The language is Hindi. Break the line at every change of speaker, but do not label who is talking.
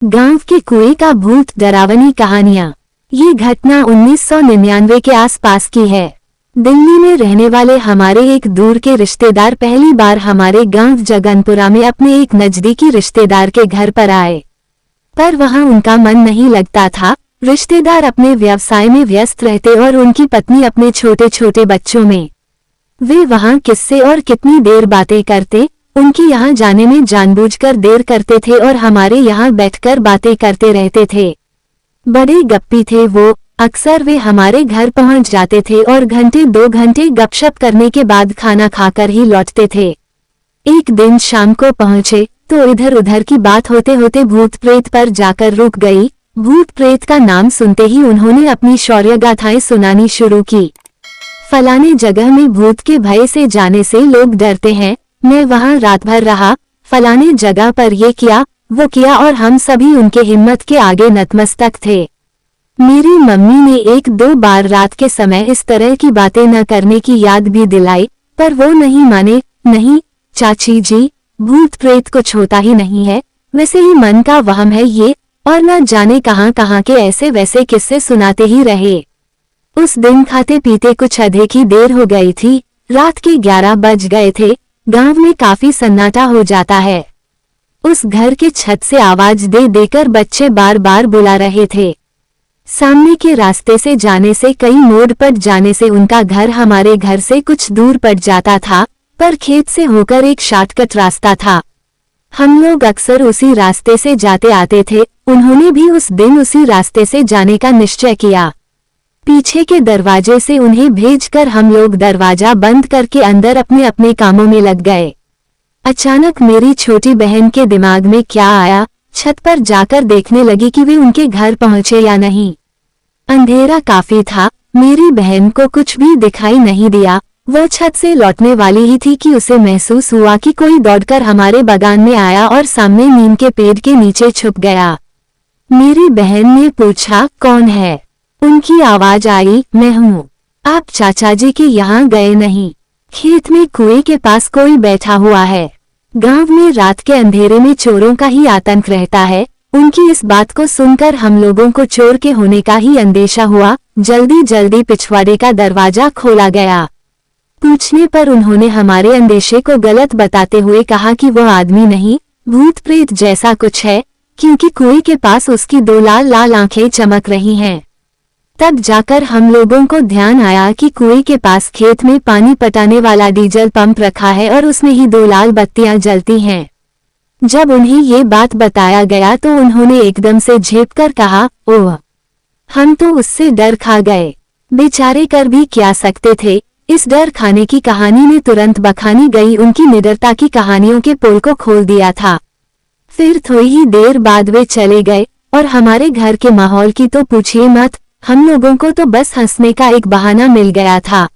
गांव के कुएं का भूत, डरावनी कहानियां। ये घटना 1999 के आसपास की है। दिल्ली में रहने वाले हमारे एक दूर के रिश्तेदार पहली बार हमारे गांव जगनपुरा में अपने एक नजदीकी रिश्तेदार के घर पर आए, पर वहां उनका मन नहीं लगता था। रिश्तेदार अपने व्यवसाय में व्यस्त रहते और उनकी पत्नी अपने छोटे छोटे बच्चों में। वे वहां किससे और कितनी देर बातें करते, उनकी यहाँ जाने में जानबूझकर देर करते थे और हमारे यहाँ बैठकर बातें करते रहते थे। बड़े गप्पी थे वो। अक्सर वे हमारे घर पहुँच जाते थे और घंटे 2 घंटे गपशप करने के बाद खाना खाकर ही लौटते थे। एक दिन शाम को पहुँचे तो इधर उधर की बात होते होते भूत प्रेत पर जाकर रुक गई। भूत प्रेत का नाम सुनते ही उन्होंने अपनी शौर्य गाथाएं सुनानी शुरू की। फलाने जगह में भूत के भय से जाने से लोग डरते हैं, मैं वहां रात भर रहा, फलाने जगह पर ये किया वो किया, और हम सभी उनके हिम्मत के आगे नतमस्तक थे। मेरी मम्मी ने 1-2 बार रात के समय इस तरह की बातें न करने की याद भी दिलाई, पर वो नहीं माने। नहीं चाची जी, भूत प्रेत कुछ होता ही नहीं है, वैसे ही मन का वहम है ये, और न जाने कहां कहां के ऐसे वैसे किस्से सुनाते ही रहे। उस दिन खाते पीते कुछ अधिक ही देर हो गई थी। रात के 11 बज गए थे। गांव में काफी सन्नाटा हो जाता है। उस घर के छत से आवाज दे देकर बच्चे बार बार बुला रहे थे। सामने के रास्ते से जाने से कई मोड़ पड़ जाने से उनका घर हमारे घर से कुछ दूर पड़ जाता था, पर खेत से होकर एक शॉर्टकट रास्ता था। हम लोग अक्सर उसी रास्ते से जाते आते थे। उन्होंने भी उस दिन उसी रास्ते से जाने का निश्चय किया। पीछे के दरवाजे से उन्हें भेजकर हम लोग दरवाजा बंद करके अंदर अपने अपने कामों में लग गए। अचानक मेरी छोटी बहन के दिमाग में क्या आया, छत पर जाकर देखने लगी कि वे उनके घर पहुंचे या नहीं। अंधेरा काफी था, मेरी बहन को कुछ भी दिखाई नहीं दिया। वह छत से लौटने वाली ही थी कि उसे महसूस हुआ कि कोई दौड़कर हमारे बागान में आया और सामने नीम के पेड़ के नीचे छुप गया। मेरी बहन ने पूछा, कौन है? उनकी आवाज आई, मैं हूँ। आप चाचा जी के यहाँ गए नहीं? खेत में कुएं के पास कोई बैठा हुआ है। गांव में रात के अंधेरे में चोरों का ही आतंक रहता है। उनकी इस बात को सुनकर हम लोगों को चोर के होने का ही अंदेशा हुआ। जल्दी जल्दी पिछवाड़े का दरवाजा खोला गया। पूछने पर उन्होंने हमारे अंदेशे को गलत बताते हुए कहा कि वह आदमी नहीं, भूत प्रेत जैसा कुछ है, क्योंकि कुएं के पास उसकी 2 लाल लाल आंखें चमक रही हैं। तब जाकर हम लोगों को ध्यान आया कि कुएं के पास खेत में पानी पटाने वाला डीजल पंप रखा है और उसमें ही 2 लाल बत्तियां जलती हैं। जब उन्हें ये बात बताया गया तो उन्होंने एकदम से झेपकर कहा, ओह! हम तो उससे डर खा गए। बेचारे कर भी क्या सकते थे। इस डर खाने की कहानी में तुरंत बखानी गई उनकी निडरता की कहानियों के पोल को खोल दिया था। फिर थोड़ी ही देर बाद वे चले गए और हमारे घर के माहौल की तो पूछिए मत। हम लोगों को तो बस हंसने का एक बहाना मिल गया था।